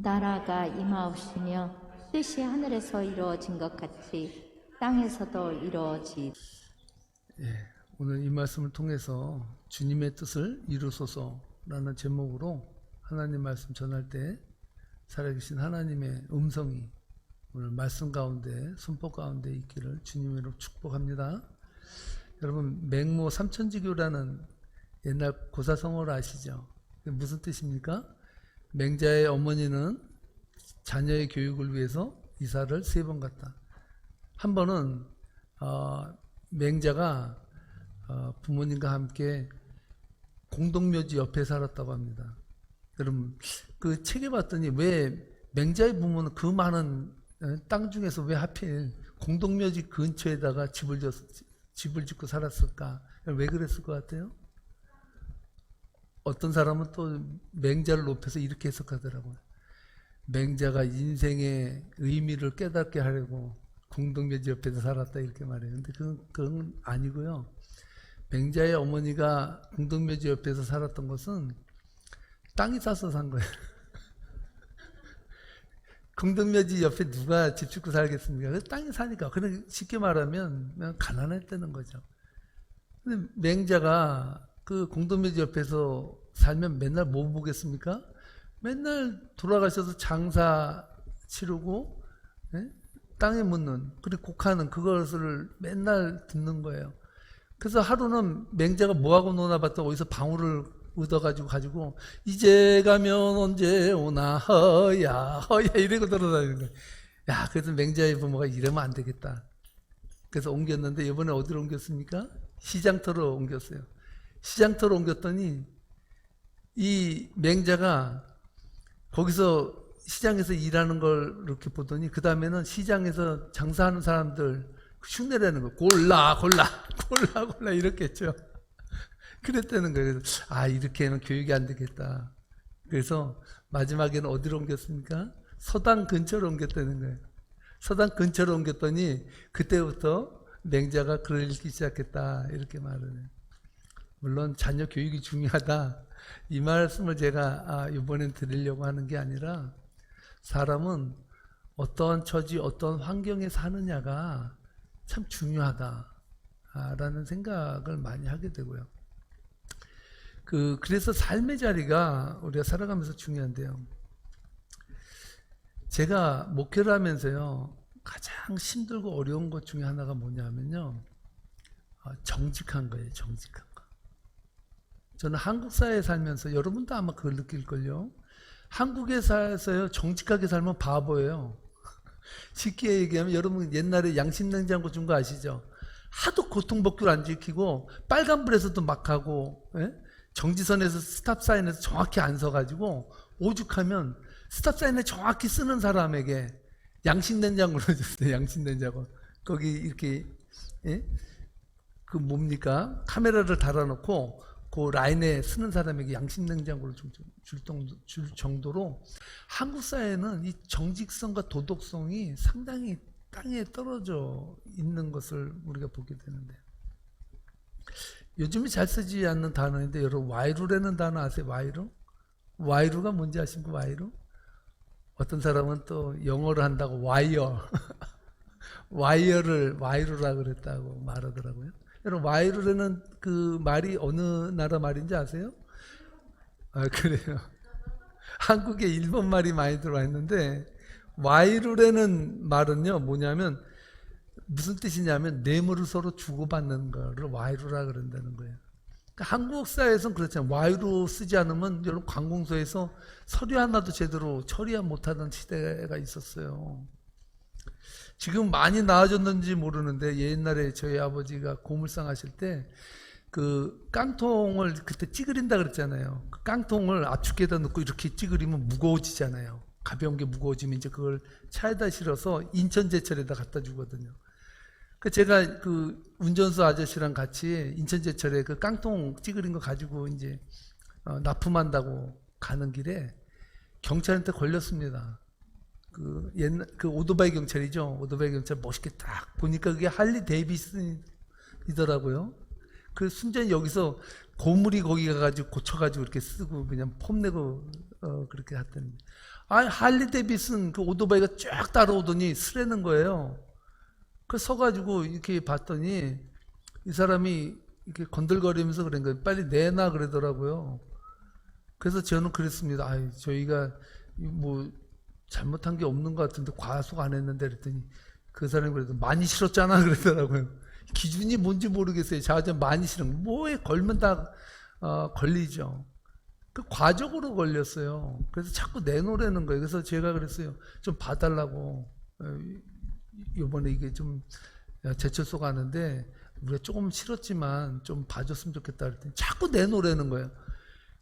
나라가 임하옵시며 뜻이 하늘에서 이루어진 것 같이 땅에서도 이루어지. 오늘 이 말씀을 통해서 주님의 뜻을 이루소서라는 제목으로 하나님 말씀 전할 때 살아계신 하나님의 음성이 오늘 말씀 가운데 선포 가운데 있기를 주님으로 축복합니다. 여러분 맹모 삼천지교라는 옛날 고사성어를 아시죠? 무슨 뜻입니까? 맹자의 어머니는 자녀의 교육을 위해서 이사를 3번 갔다. 한 번은 맹자가 부모님과 함께 공동묘지 옆에 살았다고 합니다. 여러분 그 책에 봤더니 왜 맹자의 부모는 그 많은 땅 중에서 왜 하필 공동묘지 근처에다가 집을 짓고 살았을까? 왜 그랬을 것 같아요? 어떤 사람은 또 맹자를 높여서 이렇게 해석하더라고요. 맹자가 인생의 의미를 깨닫게 하려고 공동묘지 옆에서 살았다 이렇게 말해요. 근데 그건 아니고요. 맹자의 어머니가 공동묘지 옆에서 살았던 것은 땅이 싸서 산 거예요. 공동묘지 옆에 누가 집 짓고 살겠습니까? 땅이 사니까. 그냥 쉽게 말하면 그냥 가난했다는 거죠. 근데 맹자가 그 공동묘지 옆에서 살면 맨날 뭐 보겠습니까? 맨날 돌아가셔서 장사 치르고 땅에 묻는 그리고 곡하는 그것을 맨날 듣는 거예요. 그래서 하루는 맹자가 뭐하고 노나 봤다 어디서 방울을 얻어가지고 이제 가면 언제 오나 허야 이러고 돌아다니는 거예요. 야, 그래서 맹자의 부모가 이러면 안 되겠다. 그래서 옮겼는데 이번에 어디로 옮겼습니까? 시장터로 옮겼어요. 시장터로 옮겼더니 이 맹자가 거기서 시장에서 일하는 걸 이렇게 보더니 그 다음에는 시장에서 장사하는 사람들 흉내내는 거 골라 이렇게 했죠. 그랬다는 거예요. 그래서 이렇게는 교육이 안 되겠다. 그래서 마지막에는 어디로 옮겼습니까? 서당 근처로 옮겼다는 거예요. 서당 근처로 옮겼더니 그때부터 맹자가 글을 읽기 시작했다 이렇게 말을 해요. 물론 자녀 교육이 중요하다 이 말씀을 제가 이번엔 드리려고 하는 게 아니라 사람은 어떤 처지 어떤 환경에 사느냐가 참 중요하다라는 생각을 많이 하게 되고요. 그래서 삶의 자리가 우리가 살아가면서 중요한데요. 제가 목회를 하면서요 가장 힘들고 어려운 것 중에 하나가 뭐냐면요 정직한 거예요. 정직한 거. 저는 한국 사회에 살면서 여러분도 아마 그걸 느낄걸요. 한국에 살아서요 정직하게 살면 바보예요. 쉽게 얘기하면 여러분 옛날에 양심냉장고 준 거 아시죠? 하도 고통법규를 안 지키고 빨간불에서도 막 하고 정지선에서 스탑사인에서 정확히 안 서가지고 오죽하면 스탑사인을 정확히 쓰는 사람에게 양심냉장고를 줬어요. 양심냉장고. 거기 이렇게 그 뭡니까? 카메라를 달아놓고 그 라인에 쓰는 사람에게 양심냉장고를 줄 정도로 한국 사회는 이 정직성과 도덕성이 상당히 땅에 떨어져 있는 것을 우리가 보게 되는데 요즘에 잘 쓰지 않는 단어인데 여러분 와이루라는 단어 아세요? 와이루? 와이루가 뭔지 아십니까? 와이루? 어떤 사람은 또 영어를 한다고 와이어 와이어를 와이루라 그랬다고 말하더라고요. 여러분 와이루라는 그 말이 어느 나라 말인지 아세요? 그래요. 한국에 일본 말이 많이 들어와 있는데 와이루라는 말은요 뭐냐면 무슨 뜻이냐면 뇌물을 서로 주고받는 거를 와이루라 그런다는 거예요. 그러니까 한국 사회에서는 그렇잖아요. 와이루 쓰지 않으면 여러분 관공서에서 서류 하나도 제대로 처리 못하던 시대가 있었어요. 지금 많이 나아졌는지 모르는데 옛날에 저희 아버지가 고물상 하실 때 그 깡통을 그때 찌그린다 그랬잖아요. 그 깡통을 압축기에다 넣고 이렇게 찌그리면 무거워지잖아요. 가벼운 게 무거워지면 이제 그걸 차에다 실어서 인천제철에다 갖다 주거든요. 그 제가 그 운전수 아저씨랑 같이 인천제철에 그 깡통 찌그린 거 가지고 이제 납품한다고 가는 길에 경찰한테 걸렸습니다. 그 옛날 그 오토바이 경찰이죠. 오토바이 경찰 멋있게 딱 보니까 그게 할리 데이비슨이더라고요. 그 순전히 여기서 고물이 거기 가가지고 고쳐가지고 이렇게 쓰고 그냥 폼 내고 그렇게 했더니 할리 데이비슨 그 오토바이가 쫙 따라오더니 쓰라는 거예요. 그 서가지고 이렇게 봤더니 이 사람이 이렇게 건들거리면서 그런 거예요. 빨리 내놔 그러더라고요. 그래서 저는 그랬습니다. 저희가 뭐 잘못한 게 없는 것 같은데 과속 안 했는데 그랬더니 그 사람이 그래도 많이 실었잖아 그러더라고요. 기준이 뭔지 모르겠어요. 좌회전 많이 실은 뭐에 걸면 다 걸리죠. 그 과적으로 걸렸어요. 그래서 자꾸 내놓으라는 거예요. 그래서 제가 그랬어요. 좀 봐달라고. 이번에 이게 좀 제철소 가는데 우리가 조금 싫었지만 좀 봐줬으면 좋겠다 그랬더니 자꾸 내놓으라는 거예요.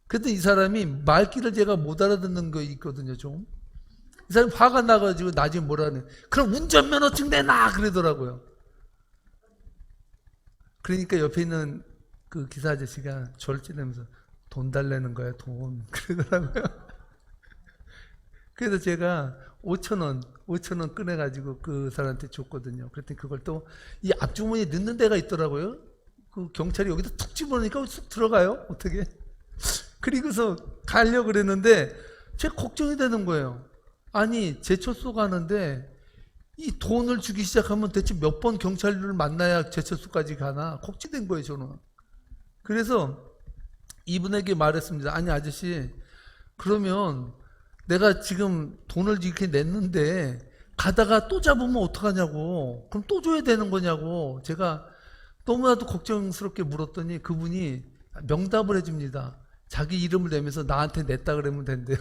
그랬더니 이 사람이 말귀를 제가 못 알아듣는 거 있거든요. 좀. 이 사람이 화가 나가지고 나중에 뭐라는 그럼 운전면허증 내놔 그러더라고요. 그러니까 옆에 있는 그 기사 아저씨가 저를 찌르면서 돈 달라는 거야 돈 그러더라고요. 그래서 제가 5,000원 꺼내가지고 그 사람한테 줬거든요. 그랬더니 그걸 또 이 앞주머니에 넣는 데가 있더라고요. 그 경찰이 여기다 툭 집어넣으니까 쑥 들어가요. 어떻게? 그리고서 가려고 그랬는데 제가 걱정이 되는 거예요. 아니 제철소 가는데 이 돈을 주기 시작하면 대체 몇 번 경찰을 만나야 제철소까지 가나 걱정된 거예요 저는. 그래서 이분에게 말했습니다. 아니 아저씨 그러면 내가 지금 돈을 이렇게 냈는데 가다가 또 잡으면 어떡하냐고 그럼 또 줘야 되는 거냐고 제가 너무나도 걱정스럽게 물었더니 그분이 명답을 해줍니다. 자기 이름을 내면서 나한테 냈다 그러면 된대요.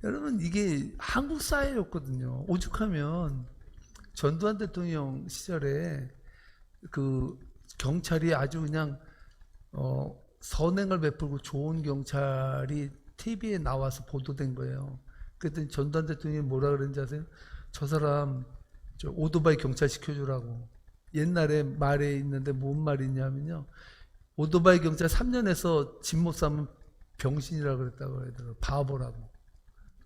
여러분 이게 한국 사회였거든요. 오죽하면 전두환 대통령 시절에 그 경찰이 아주 그냥 선행을 베풀고 좋은 경찰이 TV에 나와서 보도된 거예요. 그랬더니 전두환 대통령이 뭐라 그랬는지 아세요? 저 사람 저 오토바이 경찰 시켜주라고. 옛날에 말에 있는데 뭔 말이냐면요. 오토바이 경찰 3년에서 집 못 사면 병신이라고 그랬다고 하더라고요. 바보라고.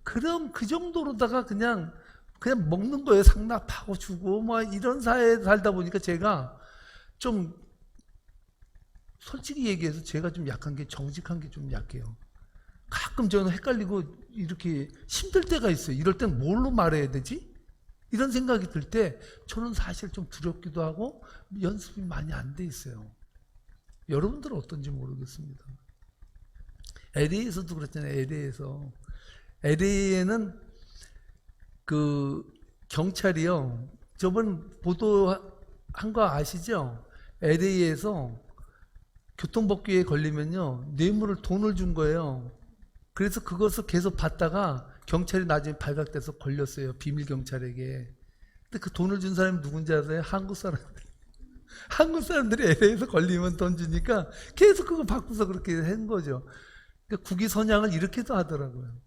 그럼 그 정도로다가 그냥 먹는 거예요. 상납하고 주고 뭐 이런 사회에 살다 보니까 제가 좀 솔직히 얘기해서 제가 좀 약한 게 정직한 게 좀 약해요. 가끔 저는 헷갈리고 이렇게 힘들 때가 있어요. 이럴 땐 뭘로 말해야 되지? 이런 생각이 들 때 저는 사실 좀 두렵기도 하고 연습이 많이 안 돼 있어요. 여러분들은 어떤지 모르겠습니다. LA에서도 그렇잖아요. LA에는 그 경찰이요. 저번 보도한 거 아시죠? LA에서 교통법규에 걸리면요. 뇌물을 돈을 준 거예요. 그래서 그것을 계속 받다가 경찰이 나중에 발각돼서 걸렸어요. 비밀 경찰에게. 근데 그 돈을 준 사람이 누군지 아세요? 한국 사람들. 한국 사람들이 LA에서 걸리면 돈 주니까 계속 그거 받고서 그렇게 한 거죠. 그러니까 국위선양을 이렇게도 하더라고요.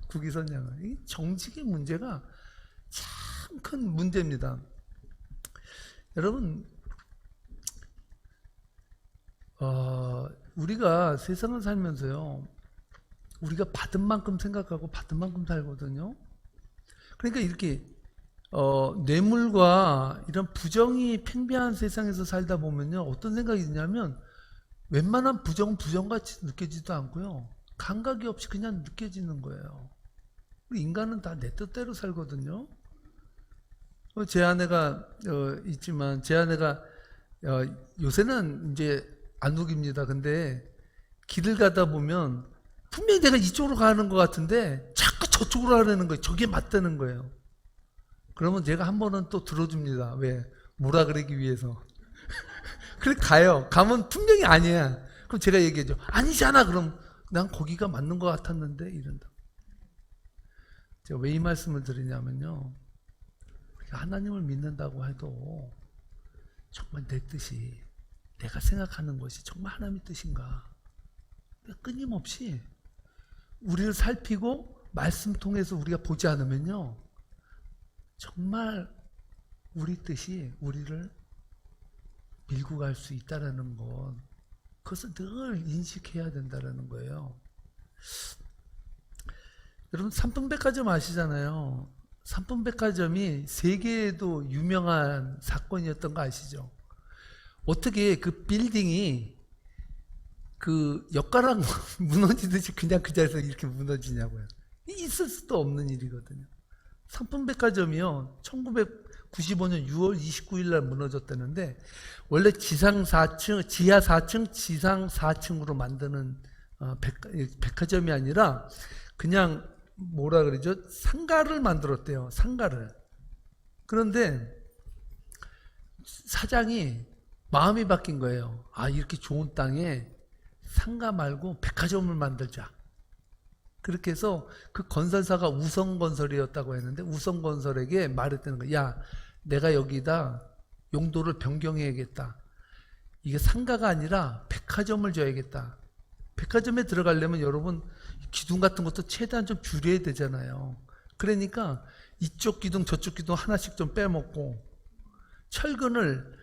국위선양을. 이 정직의 문제가 참 큰 문제입니다. 여러분, 우리가 세상을 살면서요, 우리가 받은 만큼 생각하고 받은 만큼 살거든요. 그러니까 이렇게 뇌물과 이런 부정이 팽배한 세상에서 살다 보면요, 어떤 생각이 드냐면 웬만한 부정은 부정같이 느껴지지도 않고요, 감각이 없이 그냥 느껴지는 거예요. 우리 인간은 다 내 뜻대로 살거든요. 제 아내가 있지만 제 아내가 요새는 이제 안 우깁니다. 근데 길을 가다 보면 분명히 내가 이쪽으로 가는 것 같은데 자꾸 저쪽으로 가려는 거예요. 저게 맞다는 거예요. 그러면 제가 한 번은 또 들어줍니다. 왜? 뭐라 그러기 위해서. 그래 가요. 가면 분명히 아니야. 그럼 제가 얘기해줘. 아니잖아. 그럼 난 거기가 맞는 것 같았는데 이런다. 제가 왜 이 말씀을 드리냐면요. 우리가 하나님을 믿는다고 해도 정말 내 뜻이 내가 생각하는 것이 정말 하나님의 뜻인가? 끊임없이 우리를 살피고 말씀 통해서 우리가 보지 않으면요. 정말 우리 뜻이 우리를 밀고 갈 수 있다는 것, 그것을 늘 인식해야 된다는 거예요. 여러분 삼풍백화점 아시잖아요. 삼풍백화점이 세계에도 유명한 사건이었던 거 아시죠? 어떻게 그 빌딩이 그 엿가락 무너지듯이 그냥 그 자리에서 이렇게 무너지냐고요. 있을 수도 없는 일이거든요. 삼풍백화점이요, 1995년 6월 29일 날 무너졌다는데, 원래 지상 4층, 지하 4층, 지상 4층으로 만드는 백화점이 아니라 그냥 뭐라 그러죠? 상가를 만들었대요. 상가를. 그런데 사장이 마음이 바뀐 거예요. 아, 이렇게 좋은 땅에 상가 말고 백화점을 만들자. 그렇게 해서 그 건설사가 우성건설이었다고 했는데, 우성건설에게 말했다는 거야. 야, 내가 여기다 용도를 변경해야겠다. 이게 상가가 아니라 백화점을 줘야겠다. 백화점에 들어가려면 여러분 기둥 같은 것도 최대한 좀 줄여야 되잖아요. 그러니까 이쪽 기둥 저쪽 기둥 하나씩 좀 빼먹고 철근을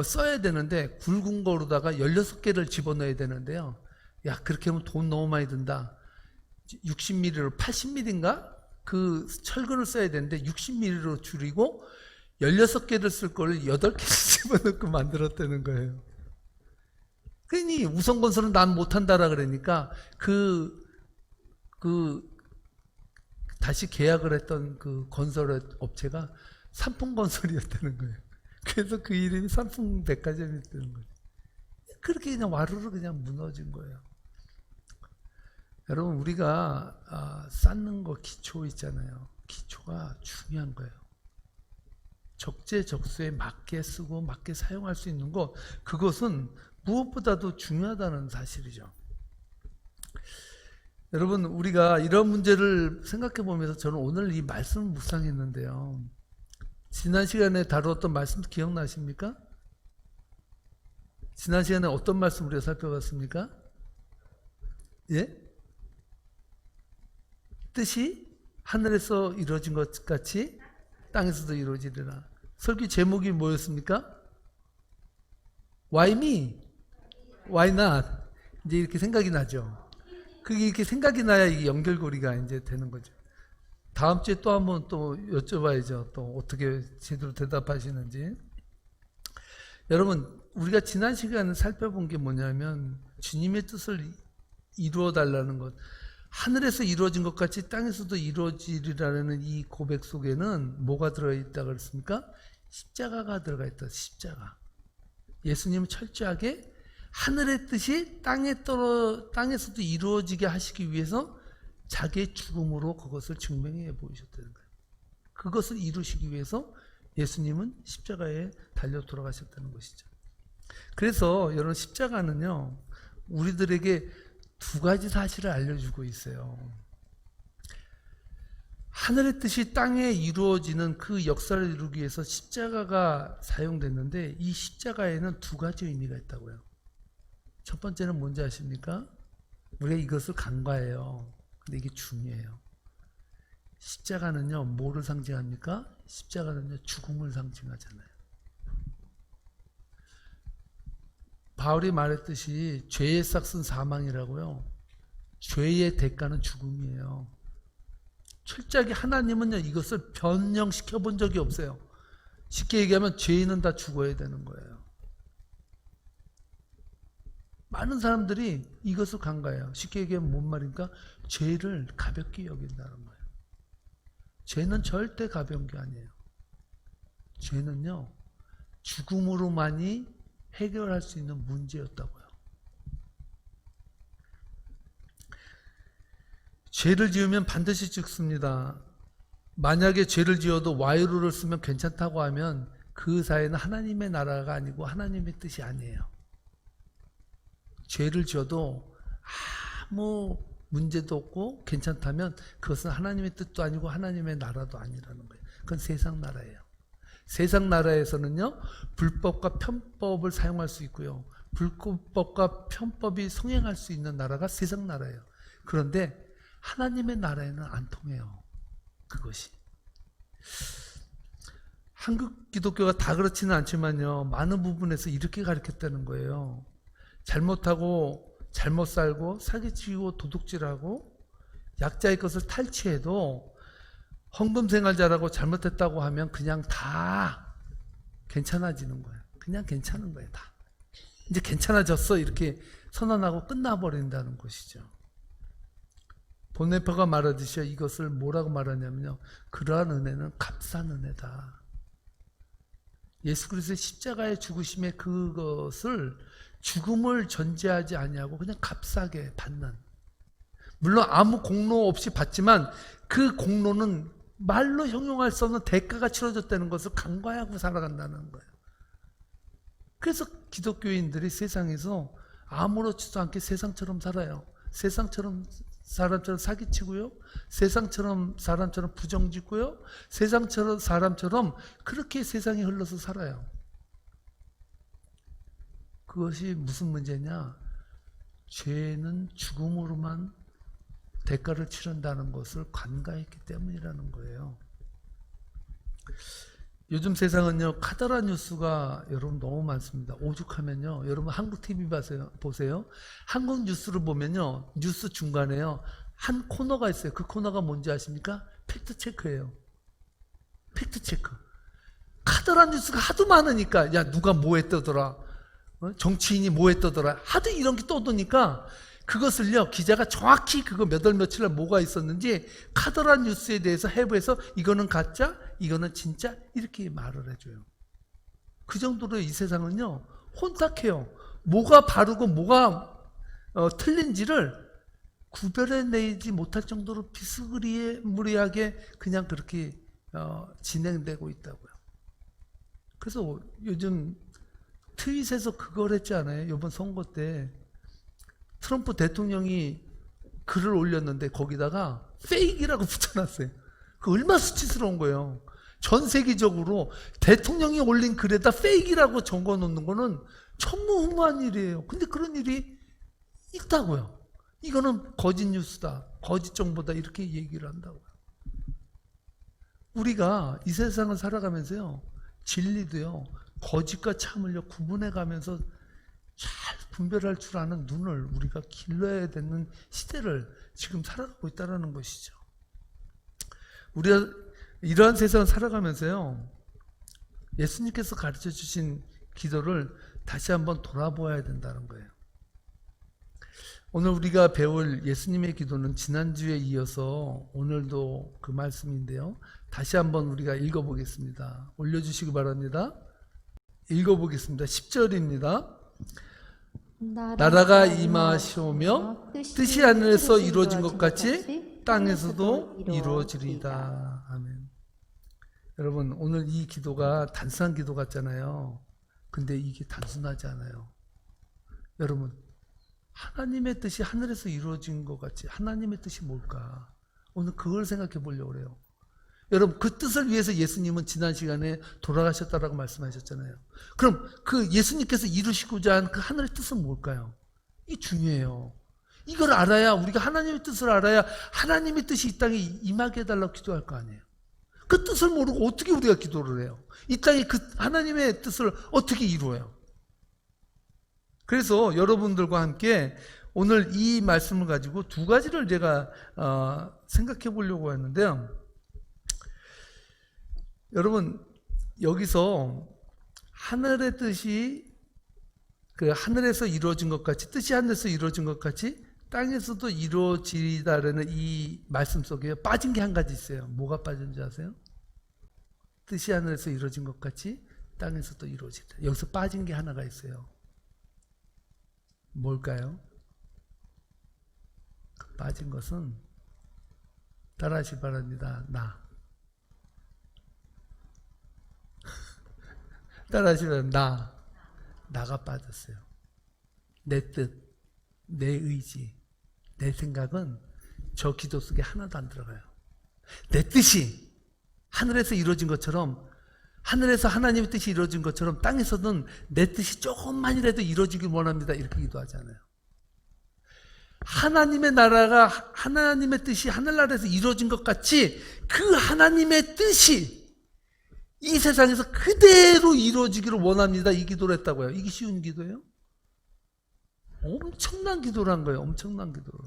써야 되는데 굵은 거로다가 16개를 집어넣어야 되는데요. 야, 그렇게 하면 돈 너무 많이 든다. 60mm로 80mm인가? 그 철근을 써야 되는데 60mm로 줄이고 16개를 쓸 거를 8개씩 집어넣고 만들었다는 거예요. 그러니 우성건설은 난 못한다라 그러니까 다시 계약을 했던 그 건설 업체가 삼풍건설이었다는 거예요. 그래서 그 이름이 삼풍백화점이었다는 거예요. 그렇게 그냥 와르르 그냥 무너진 거예요. 여러분, 우리가 쌓는 거 기초 있잖아요. 기초가 중요한 거예요. 적재적소에 맞게 쓰고 맞게 사용할 수 있는 것, 그것은 무엇보다도 중요하다는 사실이죠. 여러분, 우리가 이런 문제를 생각해 보면서 저는 오늘 이 말씀을 묵상했는데요. 지난 시간에 다루었던 말씀 기억나십니까? 지난 시간에 어떤 말씀 우리가 살펴봤습니까? 예? 뜻이 하늘에서 이루어진 것 같이 땅에서도 이루어지리라. 설교 제목이 뭐였습니까? Why me? Why not? 이제 이렇게 생각이 나죠. 그게 이렇게 생각이 나야 이게 연결고리가 이제 되는 거죠. 다음 주에 또 한번 또 여쭤봐야죠. 또 어떻게 제대로 대답하시는지. 여러분, 우리가 지난 시간에 살펴본 게 뭐냐면 주님의 뜻을 이루어 달라는 것. 하늘에서 이루어진 것 같이 땅에서도 이루어지리라는 이 고백 속에는 뭐가 들어있다 그랬습니까? 십자가가 들어가 있다. 십자가. 예수님은 철저하게 하늘의 뜻이 땅에서도 이루어지게 하시기 위해서 자기의 죽음으로 그것을 증명해 보이셨다는 거예요. 그것을 이루시기 위해서 예수님은 십자가에 달려 돌아가셨다는 것이죠. 그래서 여러분, 십자가는요, 우리들에게 두 가지 사실을 알려주고 있어요. 하늘의 뜻이 땅에 이루어지는 그 역사를 이루기 위해서 십자가가 사용됐는데, 이 십자가에는 두 가지 의미가 있다고요. 첫 번째는 뭔지 아십니까? 우리가 이것을 간과해요. 근데 이게 중요해요. 십자가는요, 뭐를 상징합니까? 십자가는요, 죽음을 상징하잖아요. 바울이 말했듯이 죄의 삭은 사망이라고요. 죄의 대가는 죽음이에요. 철저하게 하나님은요, 이것을 변형시켜 본 적이 없어요. 쉽게 얘기하면 죄인은 다 죽어야 되는 거예요. 많은 사람들이 이것을 간과해요. 쉽게 얘기하면 뭔 말입니까? 죄를 가볍게 여긴다는 거예요. 죄는 절대 가벼운 게 아니에요. 죄는요, 죽음으로만이 해결할 수 있는 문제였다고요. 죄를 지으면 반드시 죽습니다. 만약에 죄를 지어도 와이로를 쓰면 괜찮다고 하면 그 사회는 하나님의 나라가 아니고 하나님의 뜻이 아니에요. 죄를 지어도 아무 문제도 없고 괜찮다면 그것은 하나님의 뜻도 아니고 하나님의 나라도 아니라는 거예요. 그건 세상 나라예요. 세상 나라에서는요, 불법과 편법을 사용할 수 있고요, 불법과 편법이 성행할 수 있는 나라가 세상 나라예요. 그런데 하나님의 나라에는 안 통해요. 그것이. 한국 기독교가 다 그렇지는 않지만요, 많은 부분에서 이렇게 가르쳤다는 거예요. 잘못하고 잘못 살고 사기치고 도둑질하고 약자의 것을 탈취해도 헌금 생활 잘하고 잘못했다고 하면 그냥 다 괜찮아지는 거예요. 그냥 괜찮은 거예요. 다. 이제 괜찮아졌어 이렇게 선언하고 끝나버린다는 것이죠. 보네파가 말하듯이 이것을 뭐라고 말하냐면요. 그러한 은혜는 값싼 은혜다. 예수 그리스도의 십자가의 죽으심에 그것을 죽음을 전제하지 아니하고 그냥 값싸게 받는. 물론 아무 공로 없이 받지만 그 공로는 말로 형용할 수 없는 대가가 치러졌다는 것을 간과하고 살아간다는 거예요. 그래서 기독교인들이 세상에서 아무렇지도 않게 세상처럼 살아요. 세상처럼 사람처럼 사기치고요. 세상처럼 사람처럼 부정짓고요. 세상처럼 사람처럼 그렇게 세상이 흘러서 살아요. 그것이 무슨 문제냐? 죄는 죽음으로만 대가를 치른다는 것을 간과했기 때문이라는 거예요. 요즘 세상은요, 카더라 뉴스가 여러분 너무 많습니다. 오죽하면요, 여러분 한국 TV 보세요. 한국 뉴스를 보면요, 뉴스 중간에요, 한 코너가 있어요. 그 코너가 뭔지 아십니까? 팩트체크예요. 팩트체크. 카더라 뉴스가 하도 많으니까, 야, 누가 뭐 했더더라. 정치인이 뭐 했더더라. 하도 이런 게 떠도니까, 그것을요, 기자가 정확히 그거 몇 월 며칠 날 뭐가 있었는지 카더라 뉴스에 대해서 해부해서 이거는 가짜, 이거는 진짜 이렇게 말을 해줘요. 그 정도로 이 세상은요, 혼탁해요. 뭐가 바르고 뭐가 틀린지를 구별해내지 못할 정도로 비스무리하게 그냥 그렇게 진행되고 있다고요. 그래서 요즘 트윗에서 그걸 했지 않아요? 이번 선거 때 트럼프 대통령이 글을 올렸는데 거기다가 페이크라고 붙여놨어요. 그 얼마나 수치스러운 거예요. 전 세계적으로 대통령이 올린 글에다 페이크라고 적어놓는 거는 천무후무한 일이에요. 근데 그런 일이 있다고요. 이거는 거짓 뉴스다, 거짓 정보다 이렇게 얘기를 한다고요. 우리가 이 세상을 살아가면서요, 진리도요, 거짓과 참을요 구분해가면서 잘 분별할 줄 아는 눈을 우리가 길러야 되는 시대를 지금 살아가고 있다는 것이죠. 우리가 이러한 세상을 살아가면서요, 예수님께서 가르쳐 주신 기도를 다시 한번 돌아보아야 된다는 거예요. 오늘 우리가 배울 예수님의 기도는 지난주에 이어서 오늘도 그 말씀인데요. 다시 한번 우리가 읽어보겠습니다. 올려주시기 바랍니다. 읽어보겠습니다. 10절입니다. 나라가 임하시오며 뜻이 하늘에서 이루어진 것 같이 땅에서도 이루어지리이다. 아멘. 여러분, 오늘 이 기도가 단순한 기도 같잖아요. 근데 이게 단순하지 않아요. 여러분, 하나님의 뜻이 하늘에서 이루어진 것 같이 하나님의 뜻이 뭘까? 오늘 그걸 생각해 보려고 그래요. 여러분, 그 뜻을 위해서 예수님은 지난 시간에 돌아가셨다라고 말씀하셨잖아요. 그럼 그 예수님께서 이루시고자 한 그 하늘의 뜻은 뭘까요? 이 중요해요. 이걸 알아야, 우리가 하나님의 뜻을 알아야 하나님의 뜻이 이 땅에 임하게 해달라고 기도할 거 아니에요. 그 뜻을 모르고 어떻게 우리가 기도를 해요? 이 땅에 그 하나님의 뜻을 어떻게 이루어요? 그래서 여러분들과 함께 오늘 이 말씀을 가지고 두 가지를 제가 생각해 보려고 했는데요. 여러분, 여기서 하늘의 뜻이 그 하늘에서 이루어진 것 같이, 뜻이 하늘에서 이루어진 것 같이 땅에서도 이루어지다라는 이 말씀 속에 빠진 게 한 가지 있어요. 뭐가 빠진지 아세요? 뜻이 하늘에서 이루어진 것 같이 땅에서도 이루어지다. 여기서 빠진 게 하나가 있어요. 뭘까요? 그 빠진 것은, 따라하시기 바랍니다. 따라하시면 나가 빠졌어요. 내 뜻, 내 의지, 내 생각은 저 기도 속에 하나도 안 들어가요. 내 뜻이 하늘에서 이루어진 것처럼, 하늘에서 하나님의 뜻이 이루어진 것처럼 땅에서는 내 뜻이 조금만이라도 이루어지길 원합니다. 이렇게 기도하잖아요. 하나님의 나라가, 하나님의 뜻이 하늘나라에서 이루어진 것 같이 그 하나님의 뜻이 이 세상에서 그대로 이루어지기를 원합니다. 이 기도를 했다고요. 이게 쉬운 기도예요? 엄청난 기도를 한 거예요. 엄청난 기도를.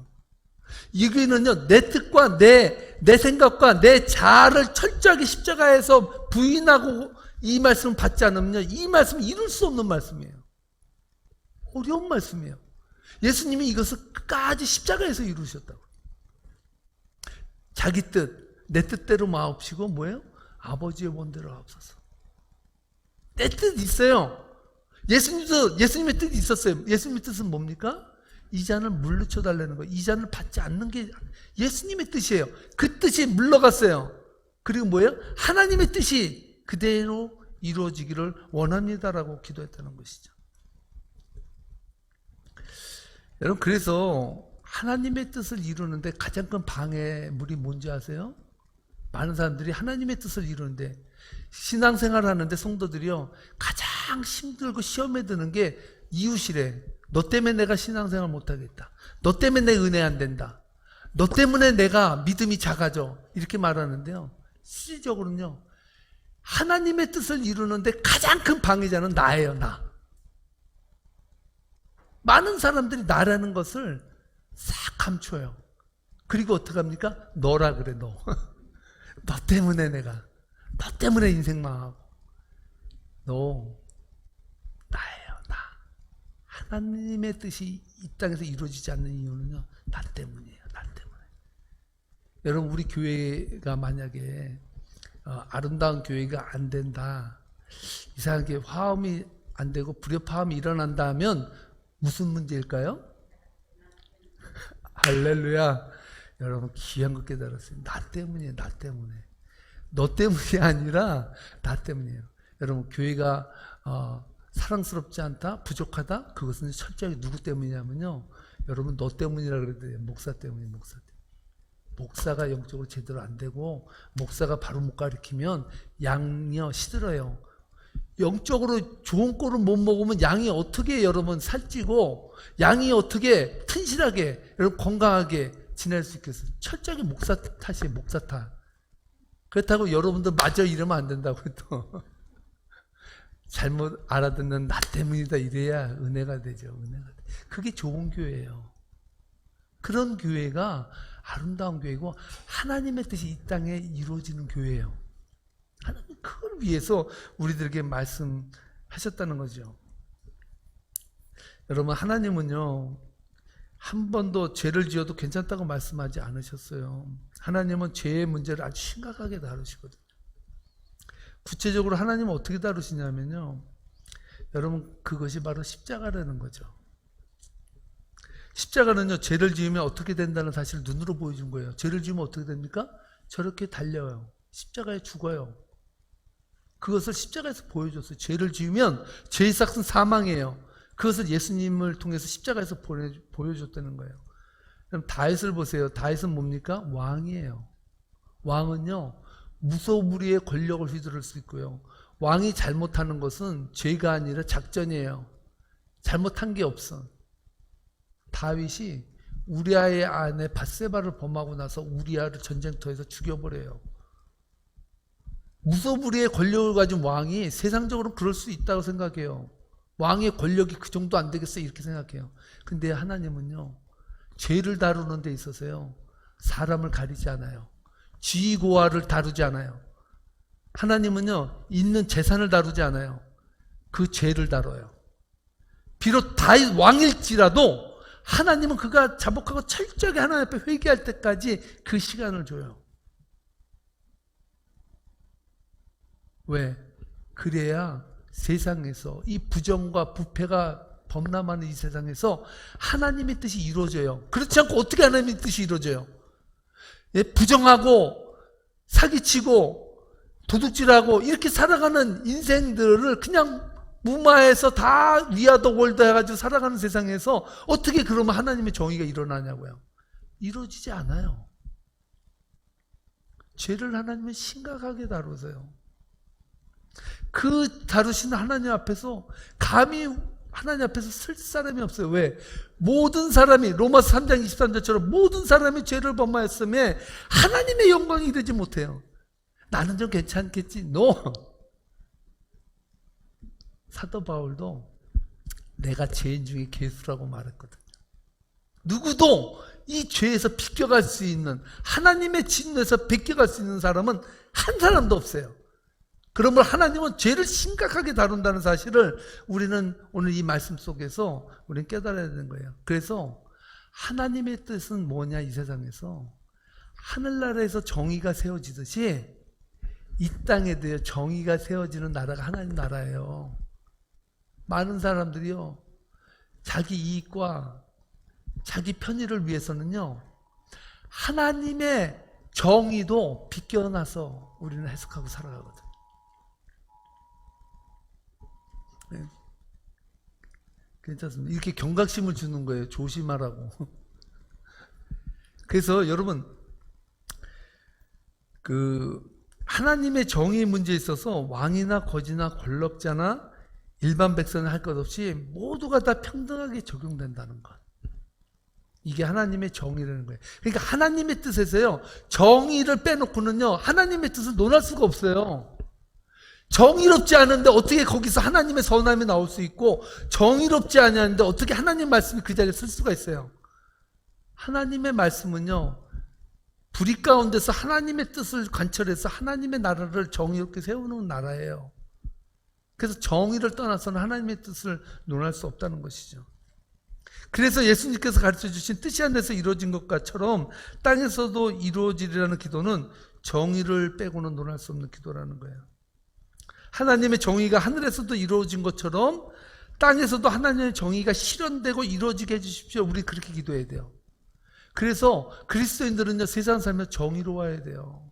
여기는요, 내 뜻과 내 내 생각과 내 자아를 철저하게 십자가에서 부인하고 이 말씀을 받지 않으면요, 이 말씀은 이룰 수 없는 말씀이에요. 어려운 말씀이에요. 예수님이 이것을 끝까지 십자가에서 이루셨다고. 자기 뜻, 내 뜻대로 마옵시고 뭐예요? 아버지의 원대로 하옵소서. 내 뜻 있어요. 예수님의 뜻이 있었어요. 예수님의 뜻은 뭡니까? 이 잔을 물리쳐 달라는 거예요. 이 잔을 받지 않는 게 예수님의 뜻이에요. 그 뜻이 물러갔어요. 그리고 뭐예요? 하나님의 뜻이 그대로 이루어지기를 원합니다라고 기도했다는 것이죠. 여러분, 그래서 하나님의 뜻을 이루는데 가장 큰 방해물이 뭔지 아세요? 많은 사람들이 하나님의 뜻을 이루는데, 신앙생활을 하는데 성도들이요, 가장 힘들고 시험에 드는 게 이웃이래. 너 때문에 내가 신앙생활 못하겠다. 너 때문에 내 은혜 안 된다. 너 때문에 내가 믿음이 작아져. 이렇게 말하는데요, 실질적으로는요, 하나님의 뜻을 이루는데 가장 큰 방해자는 나예요. 나. 많은 사람들이 나라는 것을 싹 감춰요. 그리고 어떡합니까? 너라 그래. 너 때문에 내가, 너 때문에 인생 망하고. 너 나예요. 나. 하나님의 뜻이 이 땅에서 이루어지지 않는 이유는요, 나 때문이에요. 나 때문에. 여러분, 우리 교회가 만약에 아름다운 교회가 안 된다, 이상하게 화음이 안 되고 불협화음이 일어난다 하면 무슨 문제일까요? 할렐루야. 여러분, 귀한 거 깨달았어요. 나 때문이에요. 나 때문에. 너 때문이 아니라 나 때문이에요. 여러분, 교회가 사랑스럽지 않다, 부족하다, 그것은 철저하게 누구 때문이냐면요, 여러분, 너 때문이라 그래도 목사 때문이에요. 목사 때문에. 목사가 영적으로 제대로 안 되고 목사가 바로 못 가르치면 양이요 시들어요. 영적으로 좋은 꼴을 못 먹으면 양이 어떻게 여러분 살찌고, 양이 어떻게 튼실하게 여러분 건강하게 지낼 수 있겠어요? 철저하게 목사 탓이에요. 목사 탓. 그렇다고 여러분들 마저 이러면 안 된다고. 또 잘못 알아듣는 나 때문이다 이래야 은혜가 되죠. 은혜가 돼. 그게 좋은 교회예요. 그런 교회가 아름다운 교회고 하나님의 뜻이 이 땅에 이루어지는 교회예요. 하나님 그걸 위해서 우리들에게 말씀하셨다는 거죠. 여러분, 하나님은요, 한 번도 죄를 지어도 괜찮다고 말씀하지 않으셨어요. 하나님은 죄의 문제를 아주 심각하게 다루시거든요. 구체적으로 하나님은 어떻게 다루시냐면요, 여러분, 그것이 바로 십자가라는 거죠. 십자가는요, 죄를 지으면 어떻게 된다는 사실을 눈으로 보여준 거예요. 죄를 지으면 어떻게 됩니까? 저렇게 달려요. 십자가에 죽어요. 그것을 십자가에서 보여줬어요. 죄를 지으면 죄의 삭은 사망이에요. 그것을 예수님을 통해서 십자가에서 보여줬다는 거예요. 그럼 다윗을 보세요. 다윗은 뭡니까? 왕이에요. 왕은요, 무소불위의 권력을 휘두를 수 있고요, 왕이 잘못하는 것은 죄가 아니라 작전이에요. 잘못한 게 없어. 다윗이 우리아의 아내 밧세바를 범하고 나서 우리아를 전쟁터에서 죽여버려요. 무소불위의 권력을 가진 왕이 세상적으로 그럴 수 있다고 생각해요. 왕의 권력이 그 정도 안 되겠어 이렇게 생각해요. 근데 하나님은요, 죄를 다루는 데 있어서요, 사람을 가리지 않아요. 지위고하를 다루지 않아요. 하나님은요, 있는 재산을 다루지 않아요. 그 죄를 다뤄요. 비록 다윗 왕일지라도 하나님은 그가 자복하고 철저하게 하나님 앞에 회개할 때까지 그 시간을 줘요. 왜? 그래야 세상에서 이 부정과 부패가 범람하는 이 세상에서 하나님의 뜻이 이루어져요. 그렇지 않고 어떻게 하나님의 뜻이 이루어져요? 예, 부정하고 사기치고 도둑질하고 이렇게 살아가는 인생들을 그냥 무마해서 다 위아더 월드 해가지고 살아가는 세상에서 어떻게 그러면 하나님의 정의가 일어나냐고요. 이루어지지 않아요. 죄를 하나님은 심각하게 다루세요. 그 다루시는 하나님 앞에서 감히 하나님 앞에서 쓸 사람이 없어요. 왜? 모든 사람이 로마서 3장 23절처럼 모든 사람이 죄를 범하였음에 하나님의 영광이 되지 못해요. 나는 좀 괜찮겠지. No. 사도 바울도 내가 죄인 중에 괴수라고 말했거든요. 누구도 이 죄에서 비껴갈 수 있는, 하나님의 진노에서 비껴갈 수 있는 사람은 한 사람도 없어요. 그러므로 하나님은 죄를 심각하게 다룬다는 사실을 우리는 오늘 이 말씀 속에서 우리는 깨달아야 되는 거예요. 그래서 하나님의 뜻은 뭐냐, 이 세상에서 하늘나라에서 정의가 세워지듯이 이 땅에 대해 정의가 세워지는 나라가 하나님 나라예요. 많은 사람들이요, 자기 이익과 자기 편의를 위해서는요, 하나님의 정의도 비껴나서 우리는 해석하고 살아가거든요. 네. 괜찮습니다. 이렇게 경각심을 주는 거예요. 조심하라고. 그래서 여러분, 하나님의 정의 문제에 있어서 왕이나 거지나 권력자나 일반 백성은 할 것 없이 모두가 다 평등하게 적용된다는 것. 이게 하나님의 정의라는 거예요. 그러니까 하나님의 뜻에서요, 정의를 빼놓고는요, 하나님의 뜻을 논할 수가 없어요. 정의롭지 않은데 어떻게 거기서 하나님의 선함이 나올 수 있고, 정의롭지 않은데 어떻게 하나님 말씀이 그 자리에 쓸 수가 있어요. 하나님의 말씀은요, 불의 가운데서 하나님의 뜻을 관철해서 하나님의 나라를 정의롭게 세우는 나라예요. 그래서 정의를 떠나서는 하나님의 뜻을 논할 수 없다는 것이죠. 그래서 예수님께서 가르쳐 주신 뜻이 하늘에서 이루어진 것과처럼 땅에서도 이루어지리라는 기도는 정의를 빼고는 논할 수 없는 기도라는 거예요. 하나님의 정의가 하늘에서도 이루어진 것처럼 땅에서도 하나님의 정의가 실현되고 이루어지게 해주십시오. 우리 그렇게 기도해야 돼요. 그래서 그리스도인들은요, 세상 살면 정의로워야 돼요.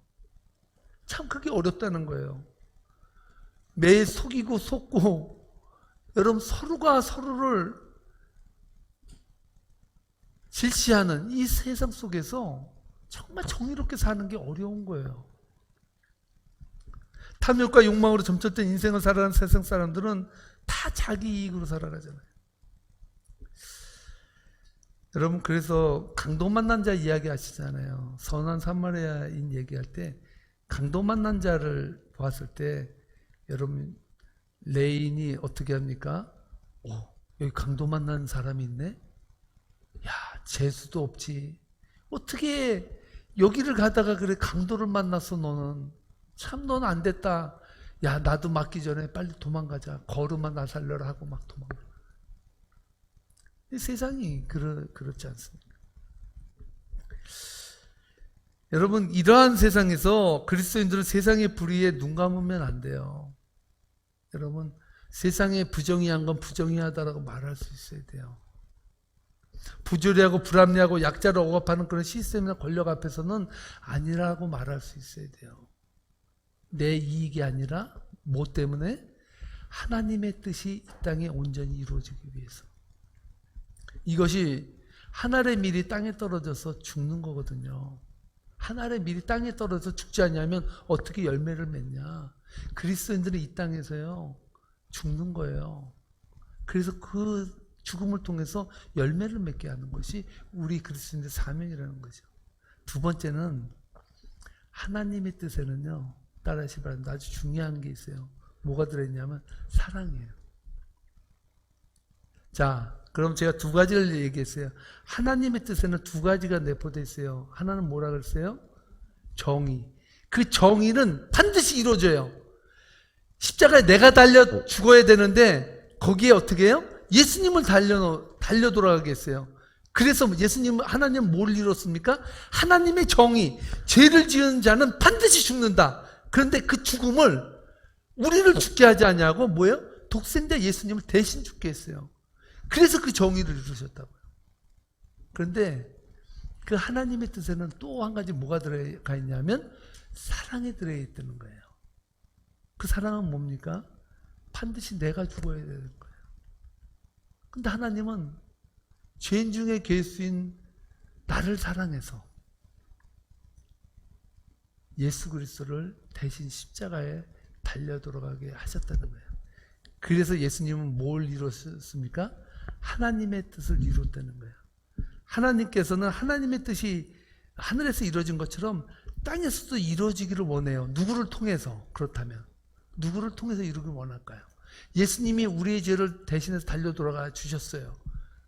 참 그게 어렵다는 거예요. 매일 속이고 속고, 여러분 서로가 서로를 질시하는 이 세상 속에서 정말 정의롭게 사는 게 어려운 거예요. 탐욕과 욕망으로 점철된 인생을 살아가는 세상 사람들은 다 자기 이익으로 살아가잖아요. 여러분, 그래서 강도 만난 자 이야기 하시잖아요. 선한 사마리아인 얘기할 때 강도 만난 자를 보았을 때 여러분, 레인이 어떻게 합니까? 여기 강도 만난 사람이 있네? 야, 재수도 없지. 어떻게 여기를 가다가 그래 강도를 만났어, 너는. 참 넌 안 됐다. 야, 나도 맞기 전에 빨리 도망가자. 걸음만 나 살려라 하고 막 도망가. 이 세상이 그렇지 않습니까? 여러분, 이러한 세상에서 그리스도인들은 세상의 불의에 눈 감으면 안 돼요. 여러분, 세상에 부정의한 건 부정의하다라고 말할 수 있어야 돼요. 부조리하고 불합리하고 약자를 억압하는 그런 시스템이나 권력 앞에서는 아니라고 말할 수 있어야 돼요. 내 이익이 아니라 뭐 때문에? 하나님의 뜻이 이 땅에 온전히 이루어지기 위해서. 이것이 한 알의 밀이 땅에 떨어져서 죽는 거거든요. 한 알의 밀이 땅에 떨어져서 죽지 않냐면 어떻게 열매를 맺냐. 그리스도인들은 이 땅에서요, 죽는 거예요. 그래서 그 죽음을 통해서 열매를 맺게 하는 것이 우리 그리스도인의 사명이라는 거죠. 두 번째는 하나님의 뜻에는요, 따라하시 바랍니다. 아주 중요한 게 있어요. 뭐가 들어있냐면 사랑이에요. 자, 그럼 제가 두 가지를 얘기했어요. 하나님의 뜻에는 두 가지가 내포되어 있어요. 하나는 뭐라 그랬어요? 정의. 그 정의는 반드시 이루어져요. 십자가에 내가 달려 죽어야 되는데 거기에 어떻게 해요? 예수님을 달려 돌아가게 했어요. 그래서 하나님은 뭘 이뤘습니까? 하나님의 정의. 죄를 지은 자는 반드시 죽는다. 그런데 그 죽음을 우리를 죽게 하지 않냐고 뭐예요? 독생자 예수님을 대신 죽게 했어요. 그래서 그 정의를 이루셨다고요. 그런데 그 하나님의 뜻에는 또 한 가지 뭐가 들어가 있냐면 사랑이 들어있다는 거예요. 그 사랑은 뭡니까? 반드시 내가 죽어야 되는 거예요. 근데 하나님은 죄인 중에 괴수인 나를 사랑해서 예수 그리스도를 대신 십자가에 달려 돌아가게 하셨다는 거예요. 그래서 예수님은 뭘 이뤘습니까? 하나님의 뜻을 이뤘다는 거예요. 하나님께서는 하나님의 뜻이 하늘에서 이루어진 것처럼 땅에서도 이루어지기를 원해요. 누구를 통해서? 그렇다면 누구를 통해서 이루기를 원할까요? 예수님이 우리의 죄를 대신해서 달려 돌아가 주셨어요.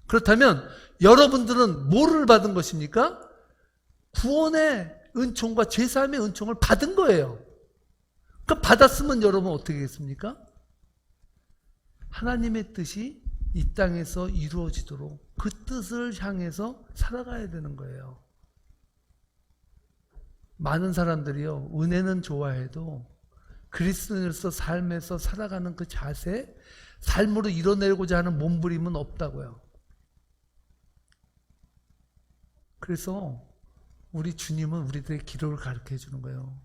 그렇다면 여러분들은 뭐를 받은 것입니까? 구원의 은총과 죄사함의 은총을 받은 거예요. 그 받았으면 여러분 어떻게 하겠습니까? 하나님의 뜻이 이 땅에서 이루어지도록 그 뜻을 향해서 살아가야 되는 거예요. 많은 사람들이요, 은혜는 좋아해도 그리스도인으로서 삶에서 살아가는 그 자세, 삶으로 이뤄내고자 하는 몸부림은 없다고요. 그래서 우리 주님은 우리들의 기도를 가르쳐 주는 거예요.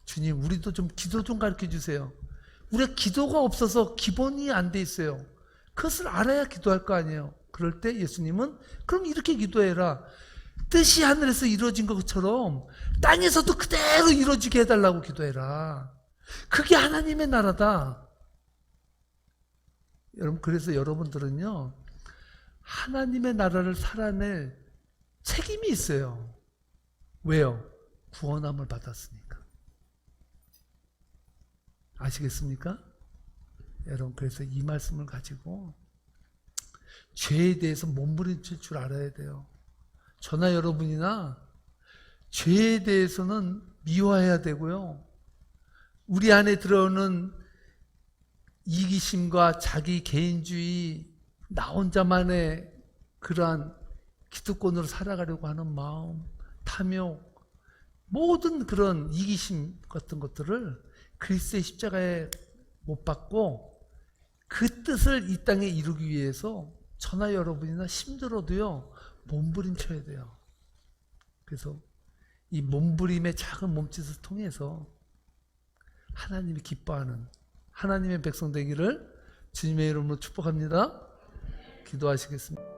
주님, 우리도 좀 기도 좀 가르쳐 주세요. 우리가 기도가 없어서 기본이 안 돼 있어요. 그것을 알아야 기도할 거 아니에요. 그럴 때 예수님은 그럼 이렇게 기도해라. 뜻이 하늘에서 이루어진 것처럼 땅에서도 그대로 이루어지게 해달라고 기도해라. 그게 하나님의 나라다. 여러분, 그래서 여러분들은요, 하나님의 나라를 살아낼 책임이 있어요. 왜요? 구원함을 받았으니까. 아시겠습니까? 여러분, 그래서 이 말씀을 가지고 죄에 대해서 몸부림칠 줄 알아야 돼요. 저나 여러분이나 죄에 대해서는 미워해야 되고요. 우리 안에 들어오는 이기심과 자기 개인주의, 나 혼자만의 그러한 기득권으로 살아가려고 하는 마음, 탐욕, 모든 그런 이기심 같은 것들을 그리스도의 십자가에 못 박고 그 뜻을 이 땅에 이루기 위해서 저나 여러분이나 힘들어도요, 몸부림쳐야 돼요. 그래서 이 몸부림의 작은 몸짓을 통해서 하나님이 기뻐하는 하나님의 백성 되기를 주님의 이름으로 축복합니다. 기도하시겠습니다.